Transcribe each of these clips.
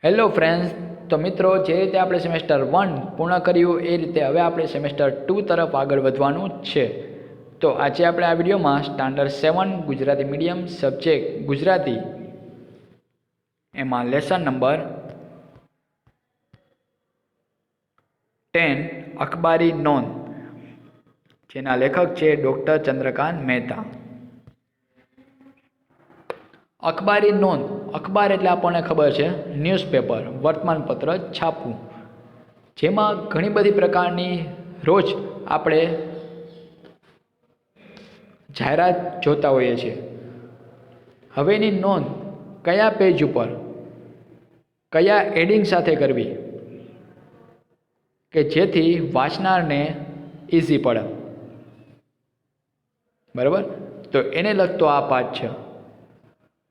Hello friends, તો મિત્રો જે રીતે આપણે સેમેસ્ટર 1 પૂર્ણ કર્યું એ રીતે હવે આપણે સેમેસ્ટર 2 તરફ આગળ વધવાનું છે. તો આજે આપણે આ વિડીયોમાં standard 7 Gujarati medium subject Gujarati એમાં લેસન નંબર 10 અખબારી નોંધ, જેના લેખક છે ડૉક્ટર ચંદ્રકાંત મહેતા. અખબારી નોંધ, અખબાર એટલે આપણને ખબર છે ન્યૂઝપેપર, વર્તમાનપત્ર છાપવું, જેમાં ઘણી બધી પ્રકારની રોજ આપણે જાહેરાત જોતા હોઈએ છીએ. હવેની નોંધ કયા પેજ ઉપર કયા એડિંગ સાથે કરવી કે જેથી વાંચનારને ઇઝી પડે, બરાબર. તો એને લગતો આ પાઠ છે,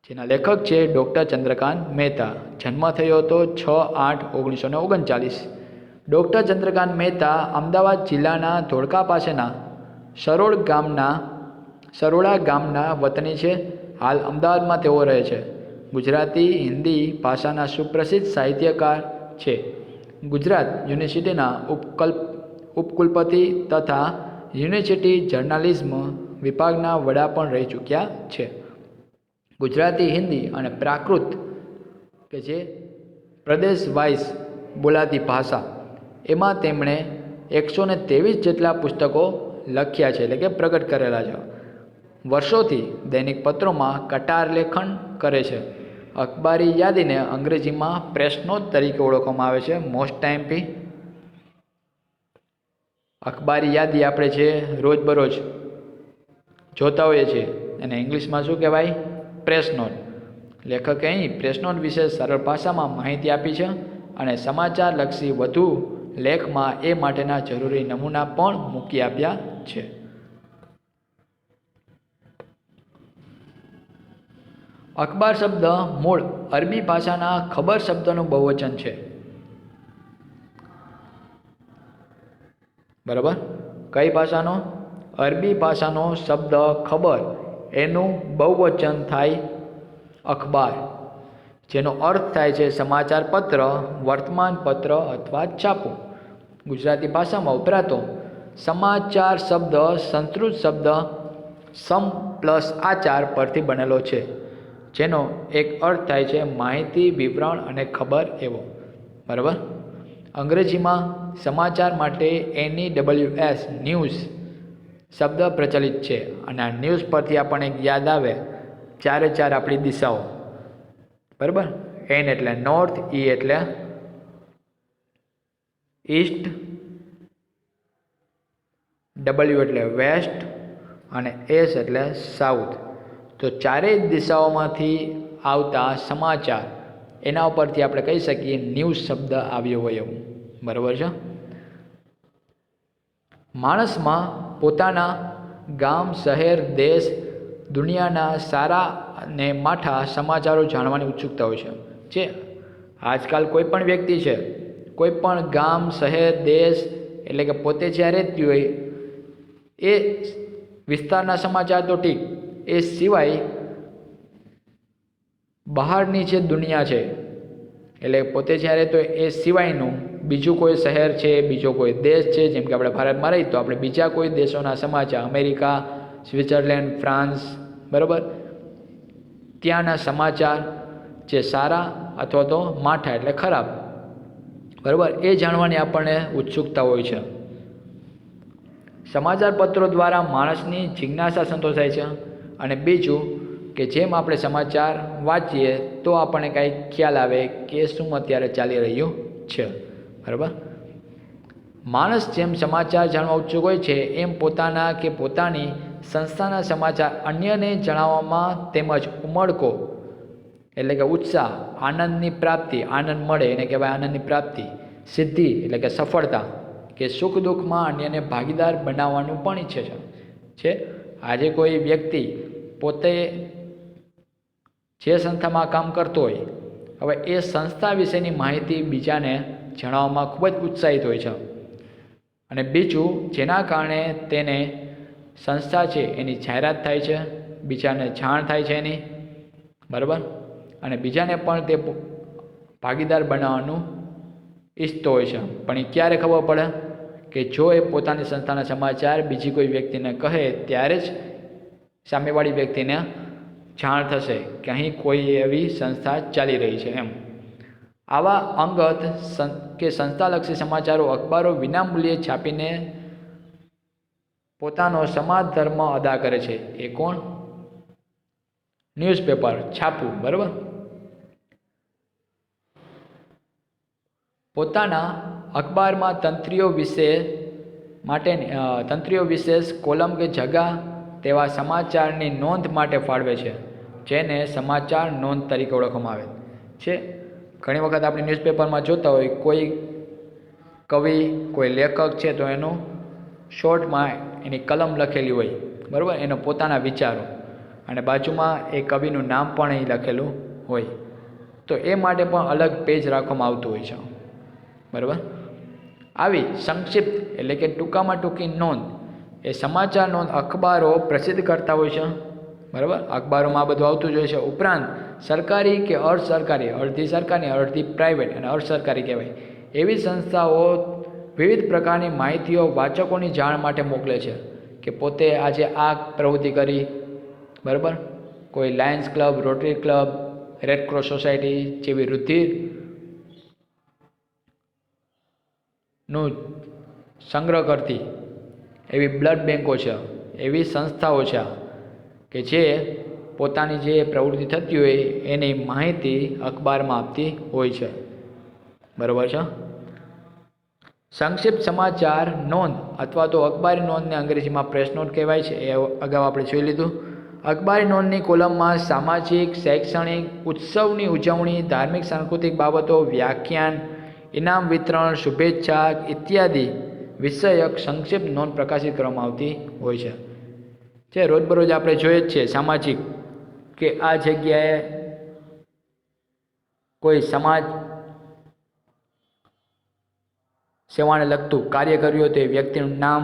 જેના લેખક છે ડૉક્ટર ચંદ્રકાંત મહેતા. જન્મ થયો હતો 6/8/1939. ડૉક્ટર ચંદ્રકાંત મહેતા અમદાવાદ જિલ્લાના ધોળકા પાસેના સરોડા ગામના વતની છે. હાલ અમદાવાદમાં તેઓ રહે છે. ગુજરાતી હિન્દી ભાષાના સુપ્રસિદ્ધ સાહિત્યકાર છે. ગુજરાત યુનિવર્સિટીના ઉપકુલપતિ તથા યુનિવર્સિટી જર્નાલિઝમ વિભાગના વડા પણ રહી ચૂક્યા છે. ગુજરાતી, હિન્દી અને પ્રાકૃત કે જે પ્રદેશ વાઇઝ બોલાતી ભાષા, એમાં તેમણે 123 જેટલા પુસ્તકો લખ્યા છે, એટલે કે પ્રગટ કરેલા છે. વર્ષોથી દૈનિક પત્રોમાં કટાર લેખન કરે છે. અખબારી યાદીને અંગ્રેજીમાં પ્રેસ નોટ તરીકે ઓળખવામાં આવે છે. મોસ્ટ ટાઈમ પી અખબારી યાદી આપણે જે રોજબરોજ જોતા હોઈએ છીએ એને ઇંગ્લિશમાં શું કહેવાય? Press not. લેખકે અહીં પ્રેસ નોટ વિશે સરળ ભાષામાં માહિતી આપી છે અને સમાચાર લક્ષી વધુ લેખમાં એ માટેના જરૂરી નમૂના પણ મૂકી આપ્યા છે. અખબાર શબ્દ મૂળ અરબી ભાષાના ખબર શબ્દનું બહુવચન છે, બરાબર. કઈ ભાષાનો? અરબી ભાષાનો શબ્દ ખબર, એનું બહુવચન થાય અખબાર, જેનો અર્થ થાય છે સમાચાર પત્ર, વર્તમાન પત્ર અથવા છાપું. ગુજરાતી ભાષામાં વપરાતો સમાચાર શબ્દ સંસ્કૃત શબ્દ સમ પ્લસ આચાર પરથી બનેલો છે, જેનો એક અર્થ થાય છે માહિતી, વિવરણ અને ખબર એવો, બરાબર. અંગ્રેજીમાં સમાચાર માટે NEWS ન્યૂઝ શબ્દ પ્રચલિત છે અને આ ન્યૂઝ પરથી આપણને યાદ આવે ચારે ચાર આપણી દિશાઓ, બરાબર. N એટલે નોર્થ, E એટલે ઈસ્ટ, W એટલે વેસ્ટ અને S એટલે સાઉથ. તો ચારેય દિશાઓમાંથી આવતા સમાચાર, એના ઉપરથી આપણે કહી શકીએ ન્યૂઝ શબ્દ આવ્યો હોય એવું, બરાબર છે. માણસમાં પોતાના ગામ, શહેર, દેશ, દુનિયાના સારા અને માઠા સમાચારો જાણવાની ઉત્સુકતા હોય છે. આજકાલ કોઈ પણ વ્યક્તિ છે, કોઈ પણ ગામ, શહેર, દેશ, એટલે કે પોતે જ્યાં રહેતી હોય એ વિસ્તારના સમાચાર તો ઠીક, એ સિવાય બહારની જે દુનિયા છે, એટલે પોતે જ્યાં રહેતો હોય એ સિવાયનું બીજું કોઈ શહેર છે, બીજો કોઈ દેશ છે, જેમ કે આપણે ભારતમાં રહીએ તો આપણે બીજા કોઈ દેશોના સમાચાર, અમેરિકા, સ્વિટ્ઝરલેન્ડ, ફ્રાન્સ, બરાબર, ત્યાંના સમાચાર જે સારા અથવા તો માઠા એટલે ખરાબ, બરાબર, એ જાણવાની આપણને ઉત્સુકતા હોય છે. સમાચાર પત્રો દ્વારા માણસની જિજ્ઞાસા સંતોષાય છે અને બીજું કે જેમ આપણે સમાચાર વાંચીએ તો આપણને કાંઈ ખ્યાલ આવે કે શું અત્યારે ચાલી રહ્યું છે, બરાબર. માણસ જેમ સમાચાર જાણવા ઉત્સુક હોય છે એમ પોતાના કે પોતાની સંસ્થાના સમાચાર અન્યને જણાવવામાં તેમજ ઉમળકો એટલે કે ઉત્સાહ, આનંદની પ્રાપ્તિ, આનંદ મળે એને કહેવાય આનંદની પ્રાપ્તિ, સિદ્ધિ એટલે કે સફળતા કે સુખ દુઃખમાં અન્યને ભાગીદાર બનાવવાનું પણ ઈચ્છે છે. આજે કોઈ વ્યક્તિ પોતે જે સંસ્થામાં કામ કરતો હોય, હવે એ સંસ્થા વિશેની માહિતી બીજાને જણાવવામાં ખૂબ જ ઉત્સાહિત હોય છે અને બીજું જેના કારણે તેને સંસ્થા છે એની જાહેરાત થાય છે, બીજાને જાણ થાય છે એની, બરાબર, અને બીજાને પણ તે ભાગીદાર બનાવવાનું ઈચ્છતો હોય છે, પણ એ ક્યારે ખબર પડે કે જો એ પોતાની સંસ્થાના સમાચાર બીજી કોઈ વ્યક્તિને કહે ત્યારે જ સામેવાળી વ્યક્તિને જાણ થશે કે અહીં કોઈ એવી સંસ્થા ચાલી રહી છે એમ. આવા અંગત કે સંસ્થાલક્ષી સમાચારો અખબારો વિનામૂલ્યે છાપીને પોતાનો સમાજ ધર્મ અદા કરે છે. એ કોણ? ન્યૂઝપેપર, છાપવું. બરાબર. પોતાના અખબારમાં તંત્રીઓ વિશેષ કોલમ કે જગા તેવા સમાચારની નોંધ માટે ફાળવે છે, જેને સમાચાર નોંધ તરીકે ઓળખવામાં આવે છે. ઘણી વખત આપણે ન્યૂઝપેપરમાં જોતા હોય કોઈ કવિ, કોઈ લેખક છે તો એનું શોર્ટમાં એની કલમ લખેલી હોય, બરાબર, એનો પોતાના વિચારો, અને બાજુમાં એ કવિનું નામ પણ અહીં લખેલું હોય. તો એ માટે પણ અલગ પેજ રાખવામાં આવતું હોય છે. બરાબર. આવી સંક્ષિપ્ત એટલે કે ટૂંકામાં ટૂંકી નોંધ એ સમાચાર નોંધ અખબારો પ્રસિદ્ધ કરતા હોય છે. બરાબર. અખબારોમાં આ બધું આવતું જ હોય છે. ઉપરાંત સરકારી કે અર્ધ સરકારી, અડધી સરકારી, અડધી પ્રાઇવેટ અને અર્ધ સરકારી કહેવાય એવી સંસ્થાઓ વિવિધ પ્રકારની માહિતીઓ વાચકોની જાણ માટે મોકલે છે કે પોતે આજે આ પ્રવૃત્તિ કરી. બરાબર. કોઈ Lions club, rotary club, Red Cross society જેવી નું સંગ્રહ કરતી એવી બ્લડ બેન્કો છે, એવી સંસ્થાઓ છે કે જે પોતાની જે પ્રવૃત્તિ થતી હોય એની માહિતી અખબારમાં આપતી હોય છે. બરાબર છે. સંક્ષિપ્ત સમાચાર નોંધ અથવા તો અખબારી નોંધને અંગ્રેજીમાં પ્રેસ નોટ કહેવાય છે. એ અગાઉ આપણે જોઈ લીધું. અખબારી નોંધની કોલમમાં સામાજિક, શૈક્ષણિક, ઉત્સવની ઉજવણી, ધાર્મિક સાંસ્કૃતિક બાબતો, વ્યાખ્યાન, ઇનામ વિતરણ, શુભેચ્છા ઇત્યાદિ વિષયક સંક્ષિપ્ત નોંધ પ્રકાશિત કરવામાં આવતી હોય છે. જે રોજબરોજ આપણે જોઈએ જ છીએ, સામાજિક કે આ જગ્યાએ કોઈ સમાજ સેવાને લગતું કાર્ય કર્યું તો એ વ્યક્તિનું નામ,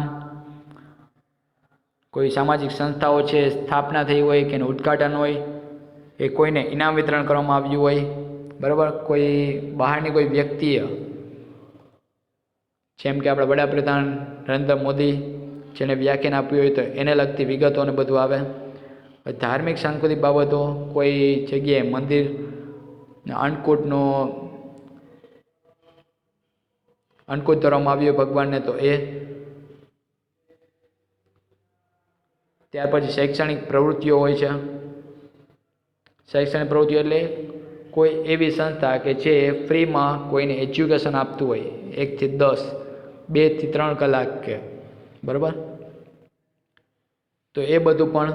કોઈ સામાજિક સંસ્થાઓ છે સ્થાપના થઈ હોય કે એનું ઉદ્ઘાટન હોય, એ કોઈને ઇનામ વિતરણ કરવામાં આવ્યું હોય. બરાબર. કોઈ બહારની કોઈ વ્યક્તિએ, જેમ કે આપણા વડાપ્રધાન નરેન્દ્ર મોદી જેને વ્યાખ્યાન આપ્યું હોય તો એને લગતી વિગતો અને બધું આવે. ધાર્મિક સાંસ્કૃતિક બાબતો, કોઈ જગ્યાએ મંદિર અન્નકૂટ ધરવામાં આવ્યું ભગવાનને તો એ. ત્યાર પછી શૈક્ષણિક પ્રવૃત્તિઓ હોય છે. શૈક્ષણિક પ્રવૃત્તિઓ એટલે કોઈ એવી સંસ્થા કે જે ફ્રીમાં કોઈને એજ્યુકેશન આપતું હોય, 1 થી 10, 2 થી 3 કલાક કે. બરાબર. તો એ બધું પણ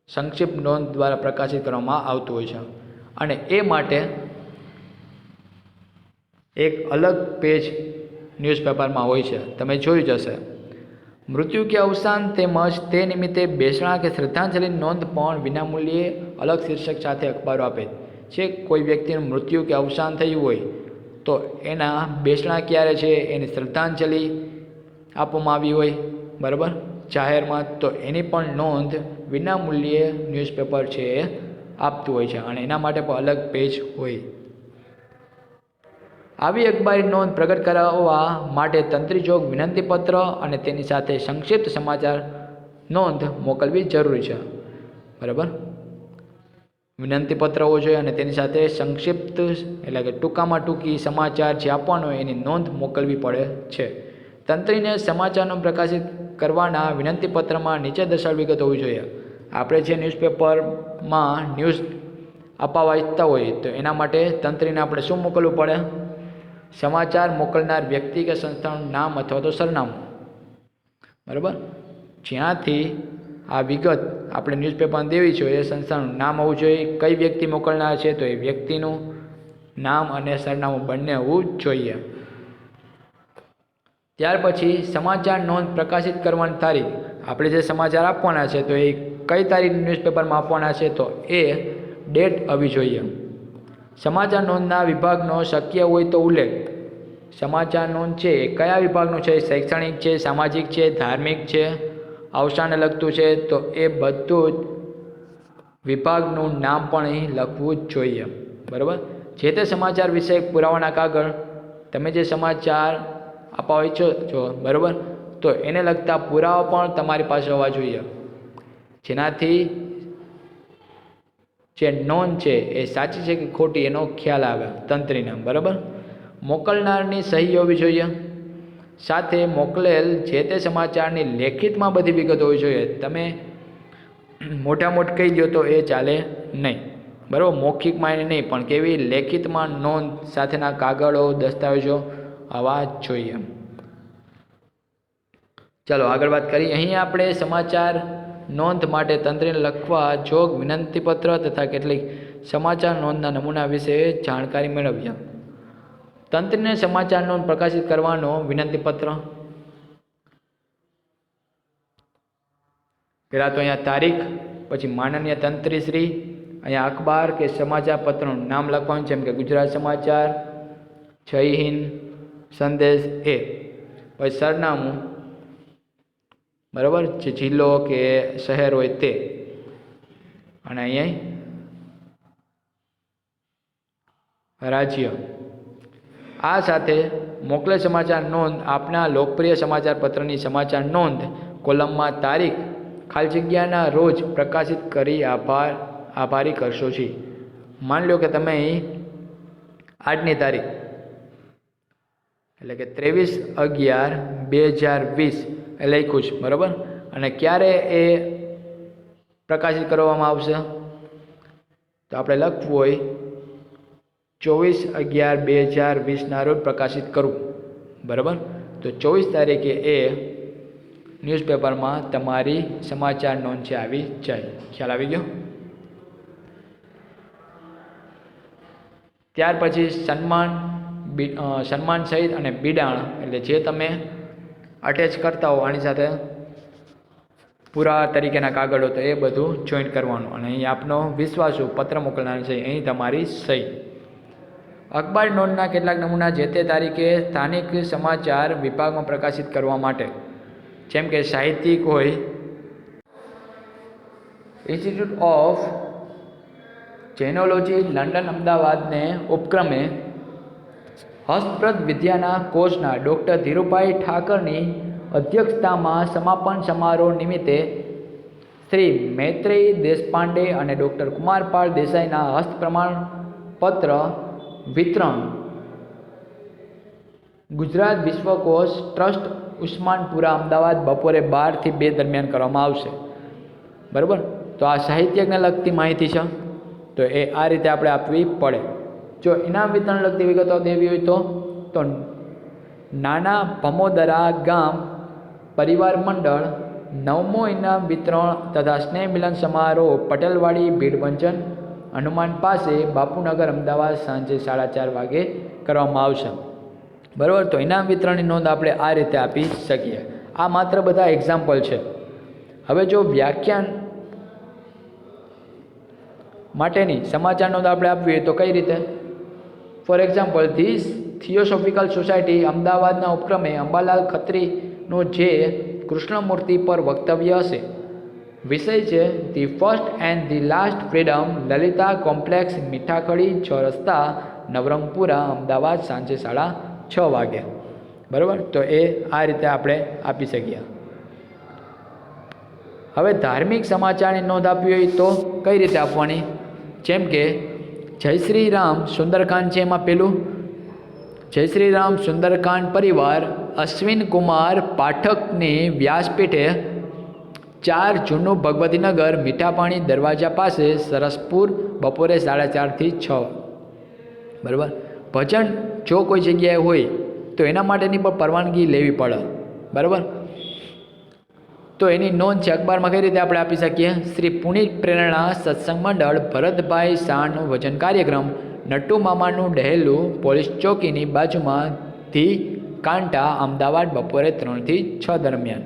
સંક્ષિપ્ત નોંધ દ્વારા પ્રકાશિત કરવામાં આવતું હોય છે. અને એ માટે એક અલગ પેજ ન્યૂઝપેપરમાં હોય છે. તમે જોયું જ હશે. મૃત્યુ કે અવસાન તેમજ તે નિમિત્તે બેસણા કે શ્રદ્ધાંજલિ નોંધ પણ વિનામૂલ્યે અલગ શીર્ષક સાથે અખબારો આપે છે. કોઈ વ્યક્તિનું મૃત્યુ કે અવસાન થયું હોય તો એના બેસણા ક્યારે છે, એની શ્રદ્ધાંજલિ આપવામાં આવી હોય, બરાબર, જાહેરમાં, તો એની પણ નોંધ વિનામૂલ્યે ન્યૂઝપેપર છે એ આપતું હોય છે. અને એના માટે પણ અલગ પેજ હોય. આવી અખબારી નોંધ પ્રગટ કરાવવા માટે તંત્રીજોગ વિનંતીપત્ર અને તેની સાથે સંક્ષિપ્ત સમાચાર નોંધ મોકલવી જરૂરી છે. બરાબર. વિનંતીપત્ર હોવો જોઈએ અને તેની સાથે સંક્ષિપ્ત એટલે કે ટૂંકામાં ટૂંકી સમાચાર જે આપવાનો હોય એની નોંધ મોકલવી પડે છે. તંત્રીને સમાચારનો પ્રકાશિત કરવાના વિનંતીપત્રમાં નીચે દર્શાવેલ વિગતો હોવી જોઈએ. આપણે જે ન્યૂઝપેપરમાં ન્યૂઝ અપાવવા ઈચ્છતા હોય તો એના માટે તંત્રીને આપણે શું મોકલવું પડે? સમાચાર મોકલનાર વ્યક્તિ કે સંસ્થાનું નામ અથવા તો સરનામું. બરાબર. જ્યાંથી આ વિગત આપણે ન્યૂઝપેપરમાં દેવી જોઈએ એ સંસ્થાનું નામ હોવું જોઈએ. કઈ વ્યક્તિ મોકલનાર છે તો એ વ્યક્તિનું નામ અને સરનામું બંને હોવું જોઈએ. ત્યાર પછી સમાચાર નોંધ પ્રકાશિત કરવાની તારીખ. આપણે જે સમાચાર આપવાના છે તો એ કઈ તારીખ ન્યૂઝપેપરમાં આપવાના છે તો એ ડેટ આવવી જોઈએ. સમાચાર નોંધના વિભાગનો શક્ય હોય તો ઉલ્લેખ. સમાચાર નોંધ છે એ કયા વિભાગનું છે? શૈક્ષણિક છે, સામાજિક છે, ધાર્મિક છે, અવસાનને લગતું છે, તો એ બધું જ વિભાગનું નામ પણ અહીં લખવું જ જોઈએ. બરાબર. જે તે સમાચાર વિશે પુરાવાના કાગળ તમે જે સમાચાર આપવા ઈચ્છો છો, બરાબર, તો એને લગતા પુરાવા પણ તમારી પાસે હોવા જોઈએ, જેનાથી જે નોંધ છે એ સાચી છે કે ખોટી એનો ખ્યાલ આવે તંત્રીને, બરાબર. મોકલનારની સહી હોવી જોઈએ, સાથે મોકલેલ જે તે સમાચારની લેખિતમાં બધી વિગતો હોવી જોઈએ. તમે મોટા મોટ કહી દો તો એ ચાલે નહીં, બરાબર. મૌખિકમાં એને નહીં, પણ કેવી લેખિતમાં નોંધ સાથેના કાગળો દસ્તાવેજો આવવા જોઈએ. ચાલો આગળ વાત કરીએ. અહીં આપણે સમાચાર નોંધ માટે તંત્રીને લખવા જોગ વિનંતીપત્ર તથા કેટલીક સમાચાર નોંધના નમૂના વિશે જાણકારી મેળવ્યા. તંત્રીને સમાચાર નોંધ પ્રકાશિત કરવાનો વિનંતીપત્ર. પહેલાં તો અહીંયા તારીખ, પછી માનનીય તંત્રીશ્રી, અહીંયા અખબાર કે સમાચાર પત્રનું નામ લખવાનું, જેમ કે ગુજરાત સમાચાર, જય હિન્દ, સંદેશ, એ પછી સરનામું, બરાબર, જે જિલ્લો કે શહેર હોય તે, અને અહીંયા રાજ્ય. આ સાથે મોકલેલ સમાચાર નોંધ આપના લોકપ્રિય સમાચાર પત્રની સમાચાર નોંધ કોલમમાં તારીખ ખાલી જગ્યાના રોજ પ્રકાશિત કરી આભારી કરશો છે. માની લો કે તમે અહીં આજની તારીખ એટલે કે 23/11/2020 એ લખ્યું છે, બરાબર, અને ક્યારે એ પ્રકાશિત કરવામાં આવશે તો આપણે લખવું હોય 24/11/2020 રોજ પ્રકાશિત કરવું, બરાબર. તો 24 તારીખે એ ન્યૂઝપેપરમાં તમારી સમાચાર નોંધ છે આવી જાય. ખ્યાલ આવી ગયો? ત્યાર પછી સન્માન સહિત અને બિડાણ, એટલે જે તમે અટેચ કરતા હો આની સાથે પુરાવા તરીકેના કાગળો, તો એ બધું જોઈન્ટ કરવાનું. અને અહીં આપનો વિશ્વાસુ પત્ર મોકલનાર છે, અહીં તમારી સહી. અખબાર નોંધના કેટલાક નમૂના જે તે તારીખે સ્થાનિક સમાચાર વિભાગમાં પ્રકાશિત કરવા માટે, જેમ કે સાહિત્યિક હોય ઇન્સ્ટિટ્યૂટ ઓફ જેનોલોજી લંડન અમદાવાદને ઉપક્રમે હસ્તપ્રદ વિદ્યાના કોર્સના ડૉક્ટર ધીરુભાઈ ઠાકરની અધ્યક્ષતામાં સમાપન સમારોહ નિમિત્તે શ્રી મૈત્રેયી દેશપાંડે અને ડૉક્ટર કુમારપાળ દેસાઈના હસ્ત પ્રમાણપત્ર વિતરણ ગુજરાત વિશ્વકોશ ટ્રસ્ટ ઉસ્માનપુરા અમદાવાદ બપોરે 12 થી 2 દરમિયાન કરવામાં આવશે, બરાબર. તો આ સાહિત્યને લગતી માહિતી છે, તો એ આ રીતે આપણે આપવી પડે. જો ઇનામ વિતરણ લગતી વિગતો દેવી હોય તો નાના ભમોદરા ગામ પરિવાર મંડળ 9મો ઇનામ વિતરણ તથા સ્નેહ મિલન સમારોહ પટેલવાડી ભીડભંજન હનુમાન પાસે બાપુનગર અમદાવાદ સાંજે 4:30 વાગે કરવામાં આવશે, બરાબર. તો ઇનામ વિતરણની નોંધ આપણે આ રીતે આપી શકીએ. આ માત્ર બધા એક્ઝામ્પલ છે. હવે જો વ્યાખ્યાન માટેની સમાચાર નોંધ આપણે આપવી હોય તો કઈ રીતે? For example, this theosophical society અમદાવાદના ઉપક્રમે અંબાલાલ ખત્રીનું જે કૃષ્ણમૂર્તિ પર વક્તવ્ય હશે. વિષય છે the first and the last freedom, Lalita complex, Mithakhadi, 6 રસ્તા, નવરંગપુરા, અમદાવાદ સાંજે 6:30 વાગે, બરાબર. તો એ આ રીતે આપણે આપી શકીએ. હવે ધાર્મિક સમાચારની નોંધ આપવી હોય તો કઈ રીતે આપવાની? જેમ કે જય શ્રી રામ સુંદરકાંડ છે, એમાં પેલું જય શ્રી રામ સુંદરકાંડ પરિવાર અશ્વિન કુમાર પાઠકની વ્યાસપીઠે 4 જૂનું ભગવતીનગર મીઠાપાણી દરવાજા પાસે સરસપુર બપોરે 4:30 થી 6, બરાબર. ભજન જો કોઈ જગ્યાએ હોય તો એના માટેની પણ પરવાનગી લેવી પડે, બરાબર. તો એની નોંધ છે અખબારમાં કઈ રીતે આપણે આપી શકીએ? શ્રી પુનિત પ્રેરણા સત્સંગ મંડળ ભરતભાઈ શાહનું વચન કાર્યક્રમ નટ્ટુ મામાનું ડહેલું પોલીસ ચોકીની બાજુમાં ધી કાંટા અમદાવાદ બપોરે 3 થી 6 દરમિયાન.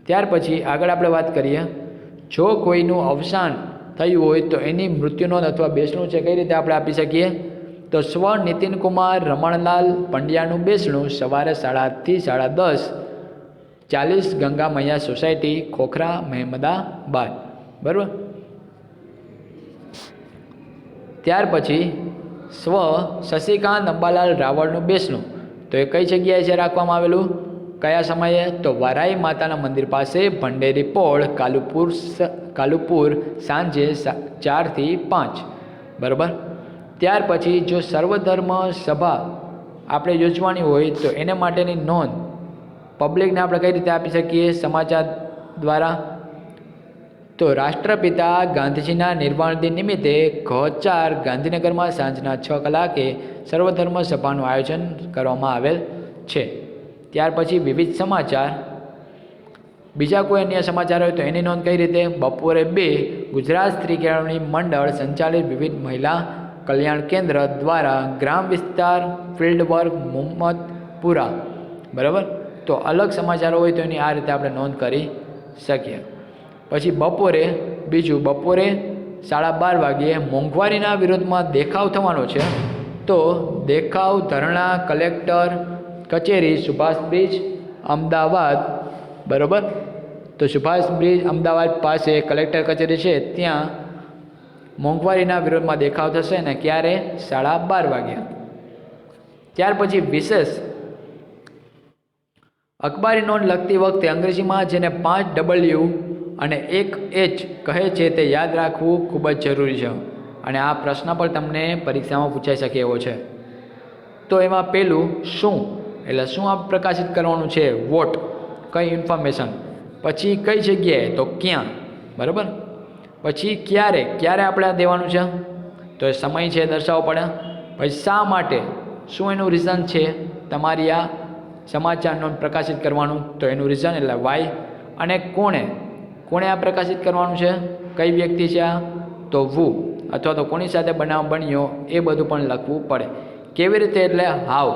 ત્યાર પછી આગળ આપણે વાત કરીએ, જો કોઈનું અવસાન થયું હોય તો એની મૃત્યુ નોંધ અથવા બેસણું છે કઈ રીતે આપણે આપી શકીએ? તો સ્વ નીતિનકુમાર રમણલાલ પંડ્યાનું બેસણું સવારે 8:30 થી 10:30, 40 ગંગા મૈયા સોસાયટી, ખોખરા, મહેમદાબાદ, બરાબર. ત્યાર પછી સ્વ શશિકાંત અંબાલાલ રાવળનું બેસણું, તો એ કઈ જગ્યાએ છે રાખવામાં આવેલું, કયા સમયે, તો વરાઈ માતાના મંદિર પાસે ભંડેરી પોળ કાલુપુર સાંજે 4 થી 5, બરાબર. ત્યાર પછી જો સર્વધર્મ સભા આપણે યોજવાની હોય તો એને માટેની નોંધ પબ્લિકને આપણે કઈ રીતે આપી શકીએ સમાચાર દ્વારા, તો રાષ્ટ્રપિતા ગાંધીજીના નિર્વાણ દિન નિમિત્તે ગ4 ગાંધીનગરમાં સાંજના 6 કલાકે સર્વધર્મ સભાનું આયોજન કરવામાં આવેલ છે. ત્યાર પછી વિવિધ સમાચાર, બીજા કોઈ અન્ય સમાચાર હોય તો એની નોંધ કઈ રીતે, બપોરે 2 ગુજરાત સ્ત્રી કેળવણી મંડળ સંચાલિત વિવિધ મહિલા કલ્યાણ કેન્દ્ર દ્વારા ગ્રામ વિસ્તાર ફિલ્ડ વર્ક મોહમ્મદપુરા, બરાબર. તો અલગ સમાચારો હોય તો એની આ રીતે આપણે નોંધ કરી શકીએ. પછી બપોરે 12:30 વાગ્યે મોંઘવારીના વિરોધમાં દેખાવ થવાનો છે, તો દેખાવ ધરણા કલેક્ટર કચેરી સુભાષ બ્રિજ અમદાવાદ, બરાબર. તો સુભાષ બ્રિજ અમદાવાદ પાસે કલેક્ટર કચેરી છે, ત્યાં મોંઘવારીના વિરોધમાં દેખાવ થશે ને ક્યારે, 12:30 વાગ્યે. ત્યાર પછી વિશેષ અખબારી નોંધ લખતી વખતે અંગ્રેજીમાં જેને 5 W અને 1 H કહે છે તે યાદ રાખવું ખૂબ જ જરૂરી છે, અને આ પ્રશ્ન પણ તમને પરીક્ષામાં પૂછાઈ શકે એવો છે. તો એમાં પહેલું શું, એટલે શું આ પ્રકાશિત કરવાનું છે, વોટ, કઈ ઇન્ફોર્મેશન. પછી કઈ જગ્યાએ, તો ક્યાં, બરાબર. પછી ક્યારે આપણે આ દેવાનું છે, તો એ સમય છે દર્શાવવો પડે. પછી શા માટે, શું એનું રીઝન છે તમારી આ સમાચારનું પ્રકાશિત કરવાનું, તો એનું રીઝન એટલે વાય. અને કોણે આ પ્રકાશિત કરવાનું છે, કઈ વ્યક્તિ છે આ, તો વુ, અથવા તો કોની સાથે બનાવ બન્યો એ બધું પણ લખવું પડે. કેવી રીતે એટલે હાવ,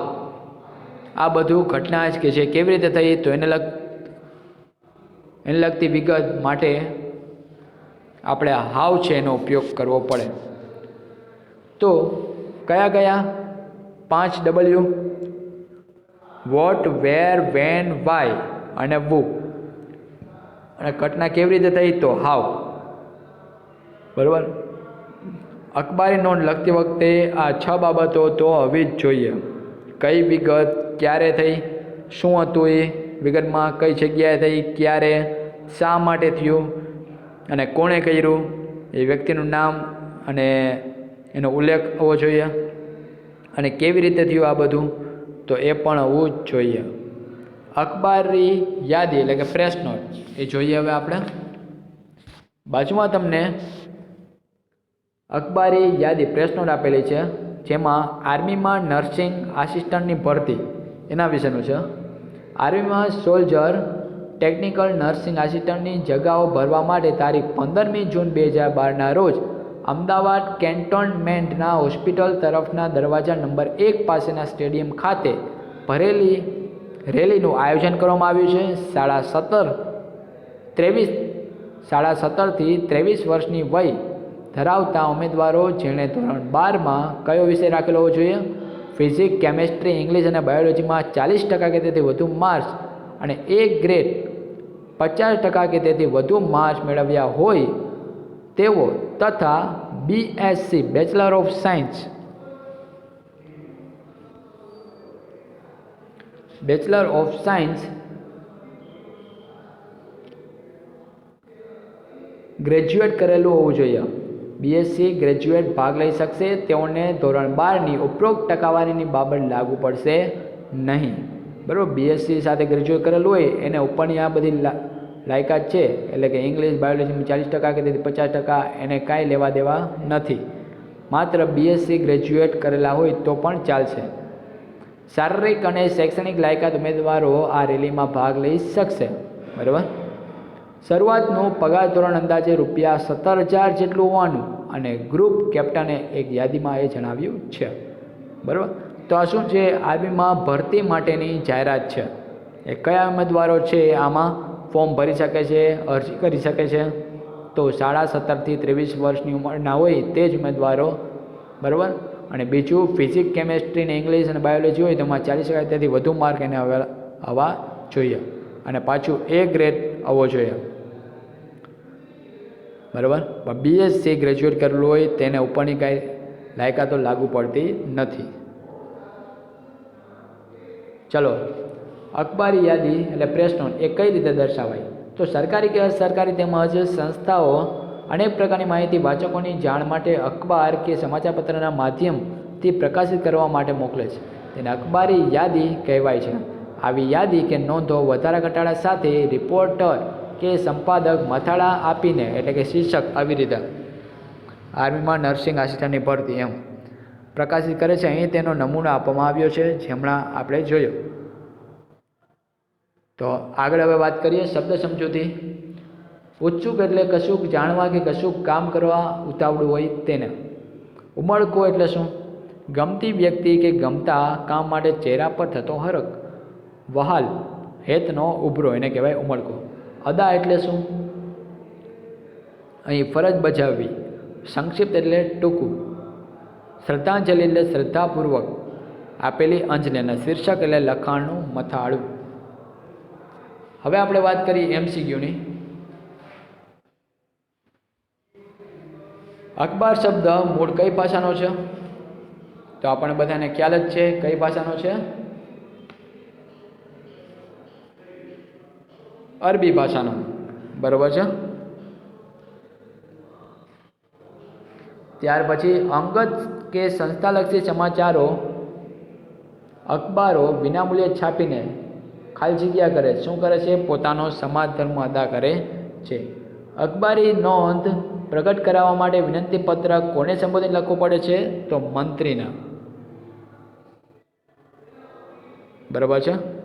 આ બધું ઘટના જ કે છે કેવી રીતે થઈ તો એને લગતી વિગત માટે આપણે હાવ છે એનો ઉપયોગ કરવો પડે. તો કયા 5 W, વોટ, વેર, વેન, વાય અને વુ. અને ઘટના કેવી રીતે થઈ, તો હાવ, બરાબર. અખબારી નોંધ લખતી વખતે આ 6 બાબતો તો હોવી જ જોઈએ. કઈ વિગત, ક્યારે થઈ, શું હતું એ વિગતમાં, કઈ જગ્યાએ થઈ, ક્યારે, શા માટે થયું અને કોણે કર્યું, એ વ્યક્તિનું નામ અને એનો ઉલ્લેખ હોવો જોઈએ. અને કેવી રીતે થયું આ બધું, તો એ પણ હોવું જ જોઈએ. અખબારી યાદી એટલે કે પ્રેસ નોટ એ જોઈએ. હવે આપણે બાજુમાં તમને અખબારી યાદી પ્રેસ નોટ આપેલી છે, જેમાં આર્મીમાં નર્સિંગ આસિસ્ટન્ટની ભરતી એના વિશેનું છે. આર્મીમાં સોલ્જર ટેકનિકલ નર્સિંગ આસિસ્ટન્ટની જગાઓ ભરવા માટે તારીખ 15મી જૂન 2012ના રોજ અમદાવાદ કેન્ટોનમેન્ટના હોસ્પિટલ તરફના દરવાજા નંબર 1 પાસેના સ્ટેડિયમ ખાતે ભરેલી રેલીનું આયોજન કરવામાં આવ્યું છે. 17 થી 23 વર્ષની વય ધરાવતા ઉમેદવારો જેણે ધોરણ 12માં કયો વિષય રાખેલો હોવો જોઈએ, ફિઝિક્સ, કેમેસ્ટ્રી, ઇંગ્લિશ અને બાયોલોજીમાં 40% કે તેથી વધુ માર્ક્સ અને A ગ્રેડ 50% કે તેથી વધુ માર્ક્સ મેળવ્યા હોય તેવો તથા BSc bachelor of science graduate કરેલું હોવું જોઈએ. BSc ગ્રેજ્યુએટ ભાગ લઈ શકશે. તેઓને ધોરણ 12ની ઉપરોક્ત ટકાવારીની બાબત લાગુ પડશે નહીં, બરાબર. BSc સાથે ગ્રેજ્યુએટ કરેલું હોય એને ઉપરની આ બધી લાયકાત છે, એટલે કે ઇંગ્લિશ, બાયોલોજીમાં 40% કે તેથી 50% એને કાંઈ લેવા દેવા નથી. માત્ર BSc ગ્રેજ્યુએટ કરેલા હોય તો પણ ચાલશે. શારીરિક અને શૈક્ષણિક લાયકાત ઉમેદવારો આ રેલીમાં ભાગ લઈ શકશે, બરાબર. શરૂઆતનું પગાર ધોરણ અંદાજે ₹17,000 જેટલું હોવાનું અને ગ્રુપ કેપ્ટને એક યાદીમાં એ જણાવ્યું છે, બરાબર. તો આ શું છે, આર્મીમાં ભરતી માટેની જાહેરાત છે. એ કયા ઉમેદવારો છે આમાં ફોર્મ ભરી શકે છે, અરજી કરી શકે છે, તો 17 થી 23 વર્ષની ઉંમરના હોય તે જ ઉમેદવારો, બરાબર. અને બીજું ફિઝિક્સ, કેમેસ્ટ્રી ને ઇંગ્લિશ અને બાયોલોજી હોય તો એમાં 40% તેથી વધુ માર્ક એને આવવા જોઈએ. અને પાછું A ગ્રેડ આવવો જોઈએ, બરાબર. BSc ગ્રેજ્યુએટ કરેલું હોય તેને ઉપરની કાંઈ લાયકાતો લાગુ પડતી નથી. ચલો, અખબારી યાદી એટલે પ્રેસ નોટ એ કઈ રીતે દર્શાવાય? તો સરકારી કે અસરકારી તેમજ સંસ્થાઓ અનેક પ્રકારની માહિતી વાચકોની જાણ માટે અખબાર કે સમાચાર પત્રના માધ્યમથી પ્રકાશિત કરવા માટે મોકલે છે. તેને અખબારી યાદી કહેવાય છે. આવી યાદી કે નોંધો વધારા ઘટાડા સાથે રિપોર્ટર કે સંપાદક મથાળા આપીને એટલે કે શીર્ષક આવી રીતે આર્મીમાં નર્સિંગ આસિસ્ટન્ટની ભરતી એમ પ્રકાશિત કરે છે. અહીં તેનો નમૂનો આપવામાં આવ્યો છે જે હમણાં આપણે જોયો. તો આગળ હવે વાત કરીએ શબ્દ સમજૂતી. ઉત્સુક એટલે કશુંક જાણવા કે કશુંક કામ કરવા ઉતાવળું હોય તેને. ઉમળકો એટલે શું? ગમતી વ્યક્તિ કે ગમતા કામ માટે ચહેરા પર થતો હરખ. વહાલ હેતનો ઉભરો એને કહેવાય ઉમળકો. અદા એટલે શું? અહીં ફરજ બજાવવી. સંક્ષિપ્ત એટલે ટૂંકું. શ્રદ્ધાંજલિ એટલે શ્રદ્ધાપૂર્વક આપેલી અંજલિ અને શીર્ષક એટલે લખાણનું મથાળું. હવે આપણે વાત કરીએ એમસીક્યુની. અખબાર શબ્દ મૂળ કઈ ભાષાનો છે? તો આપણને બધાને ખ્યાલ જ છે કઈ ભાષાનો છે? અરબી ભાષાનો. બરોબર છે. ત્યાર પછી અંગત કે સંસ્થાલક્ષી સમાચારો અખબારો વિનામૂલ્યે છાપીને ખાલી જગ્યા કરે શું કરે છે? પોતાનો સમાજ ધર્મ અદા કરે છે. અખબારી નોંધ પ્રગટ કરાવવા માટે વિનંતી પત્ર કોને સંબોધિત લખવું પડે છે? તો મંત્રીને. બરાબર છે.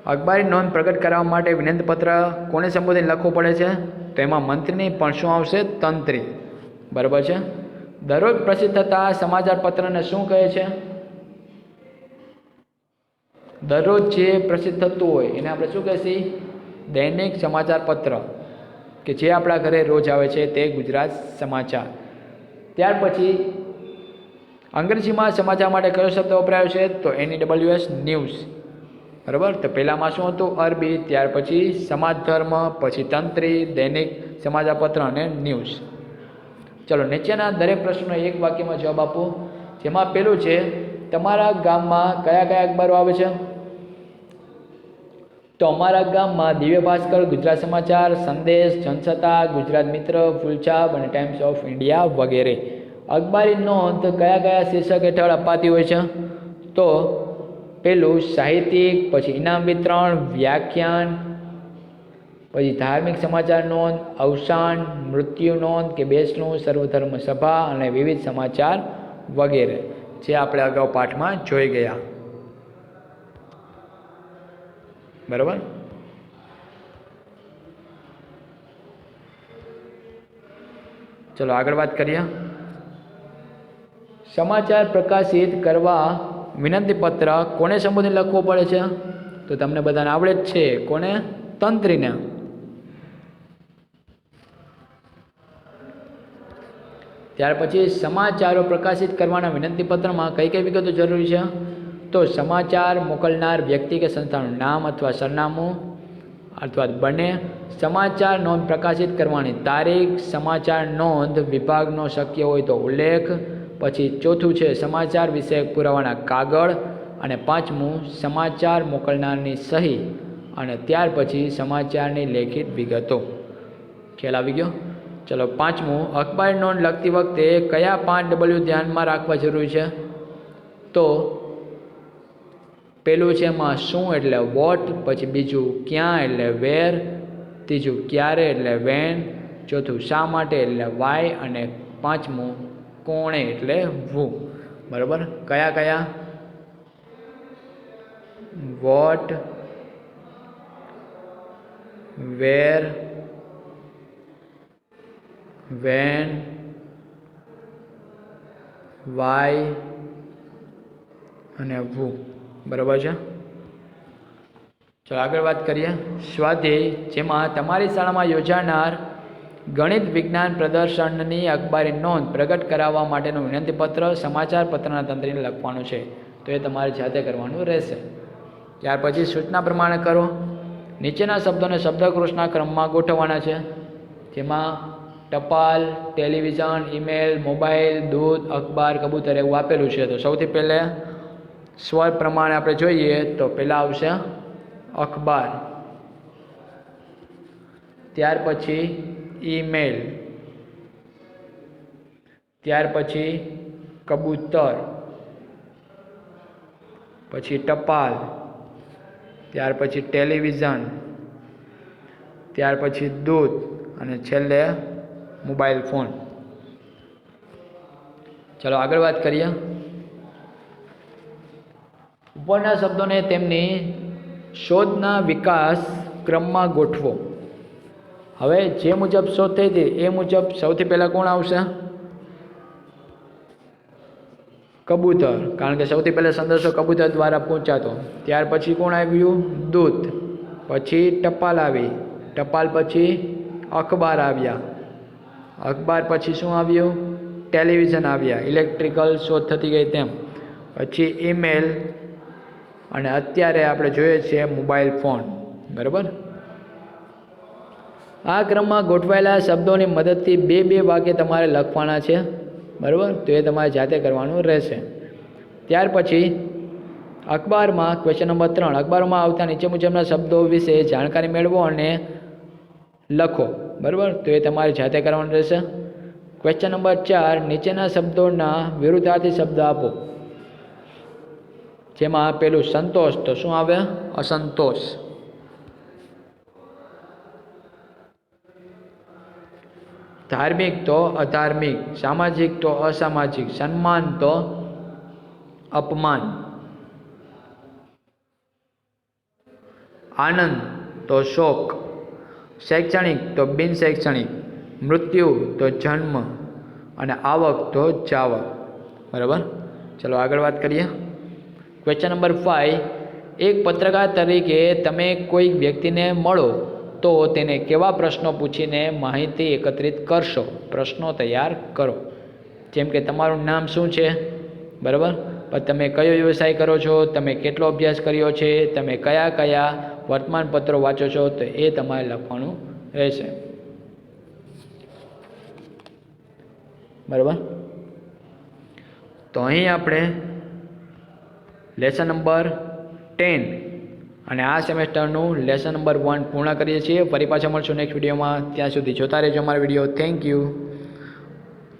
અખબારી નોંધ પ્રગટ કરાવવા માટે વિનંતી પત્ર કોને સંબોધિત લખવું પડે છે? તો એમાં મંત્રીની પણ શું આવશે? તંત્રી. બરાબર છે. દરરોજ પ્રસિદ્ધ થતા સમાચાર પત્રને શું કહે છે? દરરોજ જે પ્રસિદ્ધ થતું હોય એને આપણે શું કહીએ? દૈનિક સમાચાર પત્ર કે જે આપણા ઘરે રોજ આવે છે તે ગુજરાત સમાચાર. ત્યાર પછી અંગ્રેજીમાં સમાચાર માટે કયો શબ્દ વપરાયો છે? તો NEWS ન્યૂઝ. બરાબર. તો પહેલામાં શું હતું? અરબી. ત્યાર પછી સમાજ ધર્મ, પછી તંત્રી, દૈનિક સમાચાર પત્ર અને ન્યૂઝ. ચલો, નીચેના દરેક પ્રશ્નનો એક વાક્યમાં જવાબ આપો. જેમાં પેલું છે તમારા ગામમાં કયા કયા અખબારો આવે છે? તો અમારા ગામમાં દિવ્ય ભાસ્કર, ગુજરાત સમાચાર, સંદેશ, જનસત્તા, ગુજરાત મિત્ર, ફૂલછાપ અને ટાઈમ્સ ઓફ ઇન્ડિયા વગેરે. અખબારી નોંધ કયા કયા શીર્ષક હેઠળ અપાતી હોય છે? તો પેલું સાહિત્યિક, પછી ઇનામ વિતરણ, વ્યાખ્યાન, પછી ધાર્મિક સમાચાર નોંધ, અવસાન, મૃત્યુ નોંધ કે બેસણું, સર્વધર્મ સભા અને વિવિધ સમાચાર વગેરે, જે આપણે અગાઉ પાઠમાં જોઈ ગયા. બરાબર. ચલો આગળ વાત કરીએ. સમાચાર પ્રકાશિત કરવા વિનંતી પત્ર કોને સંબોધીને લખવો પડે છે? તો તમને બધાને આવડે જ છે. કોને? તંત્રીને. ત્યાર પછી સમાચારો પ્રકાશિત કરવાના વિનંતી પત્રમાં કઈ કઈ વિગતો જરૂરી છે? તો સમાચાર મોકલનાર વ્યક્તિ કે સંસ્થાનું નામ અથવા સરનામું અથવા બંને. સમાચાર નોંધ પ્રકાશિત કરવાની તારીખ, સમાચાર નોંધ વિભાગનો શક્ય હોય તો ઉલ્લેખ. પછી ચોથું છે સમાચાર વિષયક પુરાવાના કાગળ. અને પાંચમું સમાચાર મોકલનારની સહી. અને ત્યાર પછી સમાચારની લેખિત વિગતો. ખ્યાલ આવી ગયો? ચલો, પાંચમું, અખબાર નોંધ લખતી વખતે કયા 5W ધ્યાનમાં રાખવા જરૂરી છે? તો પેલું છે એમાં શું એટલે વોટ, પછી બીજું ક્યાં એટલે વેર, ત્રીજું ક્યારે એટલે વેન, ચોથું શા માટે એટલે વાય, અને પાંચમું કોણે એટલે વુ. બરાબર. કયા કયા? વોટ, વેર, વેન, વાય અને વુ. બરાબર છે. ચાલો આગળ વાત કરીએ. સ્વાધ્યાય, જેમાં તમારી શાળામાં યોજાનાર ગણિત વિજ્ઞાન પ્રદર્શનની અખબારી નોંધ પ્રગટ કરાવવા માટેનું વિનંતીપત્ર સમાચાર પત્રના તંત્રીને લખવાનું છે. તો એ તમારે જાતે કરવાનું રહેશે. ત્યાર પછી સૂચના પ્રમાણે કરો. નીચેના શબ્દોને શબ્દકોશના ક્રમમાં ગોઠવવાના છે, જેમાં ટપાલ, ટેલિવિઝન, ઈમેલ, મોબાઈલ, દૂધ, અખબાર, કબૂતર એવું આપેલું છે. તો સૌથી પહેલાં સ્વર પ્રમાણે આપણે જોઈએ તો પહેલાં આવશે અખબાર, ત્યાર પછી ઈમેલ, ત્યાર પછી કબૂતર, પછી ટપાલ, ત્યાર પછી ટેલિવિઝન, ત્યાર પછી દૂધ અને છેલ્લે મોબાઈલ ફોન. ચાલો આગળ વાત કરીએ. ઉપરના શબ્દોને તેમની શોધના વિકાસ ક્રમમાં ગોઠવો. હવે જે મુજબ શોધ થઈ હતી એ મુજબ સૌથી પહેલાં કોણ આવશે? કબૂતર, કારણ કે સૌથી પહેલાં સંદેશો કબૂતર દ્વારા પહોંચાતો. ત્યાર પછી કોણ આવ્યું? દૂધ. પછી ટપાલ આવી, ટપાલ પછી અખબાર આવ્યા, અખબાર પછી શું આવ્યું? ટેલિવિઝન આવ્યા, ઇલેક્ટ્રિકલ શોધ થતી ગઈ તેમ. પછી ઈમેલ અને અત્યારે આપણે જોઈએ છીએ મોબાઈલ ફોન. બરાબર. આ ક્રમમાં ગોઠવાયેલા શબ્દોની મદદથી બે વાક્ય તમારે લખવાના છે. બરાબર, તો એ તમારે જાતે કરવાનું રહેશે. ત્યાર પછી અખબારમાં ક્વેશ્ચન નંબર 3, અખબારમાં આવતા નીચે મુજબના શબ્દો વિશે જાણકારી મેળવો અને લખો. બરાબર, તો એ તમારે જાતે કરવાનું રહેશે. ક્વેશ્ચન નંબર 4, નીચેના શબ્દોના વિરુદ્ધાર્થી શબ્દ આપો. જેમાં પેલું સંતોષ, તો શું આવે? અસંતોષ. ધાર્મિક તો અધાર્મિક, સામાજિક તો અસામાજિક, સન્માન તો અપમાન, આનંદ તો શોક, શૈક્ષણિક તો બિન શૈક્ષણિક, મૃત્યુ તો જન્મ અને આવક તો જાવક. બરાબર. ચલો આગળ વાત કરીએ. ક્વેશ્ચન નંબર 5, એક પત્રકાર તરીકે તમે કોઈ વ્યક્તિને મળો તો તેને કેવા પ્રશ્નો પૂછીને માહિતી એકત્રિત કરશો? પ્રશ્નો તૈયાર કરો. જેમ કે તમારું નામ શું છે? બરાબર, પણ તમે કયો વ્યવસાય કરો છો, તમે કેટલો અભ્યાસ કર્યો છે, તમે કયા કયા વર્તમાનપત્રો વાંચો છો, તો એ તમારે લખવાનું રહેશે. બરાબર. તો અહીં આપણે લેસન નંબર 10 અને આ સેમેસ્ટરનું લેસન નંબર 1 પૂર્ણ કરીએ છીએ. ફરી પાછા મળશું નેક્સ્ટ વિડીયોમાં. ત્યાં સુધી જોતા રહેજો અમારા વિડીયો. Thank you.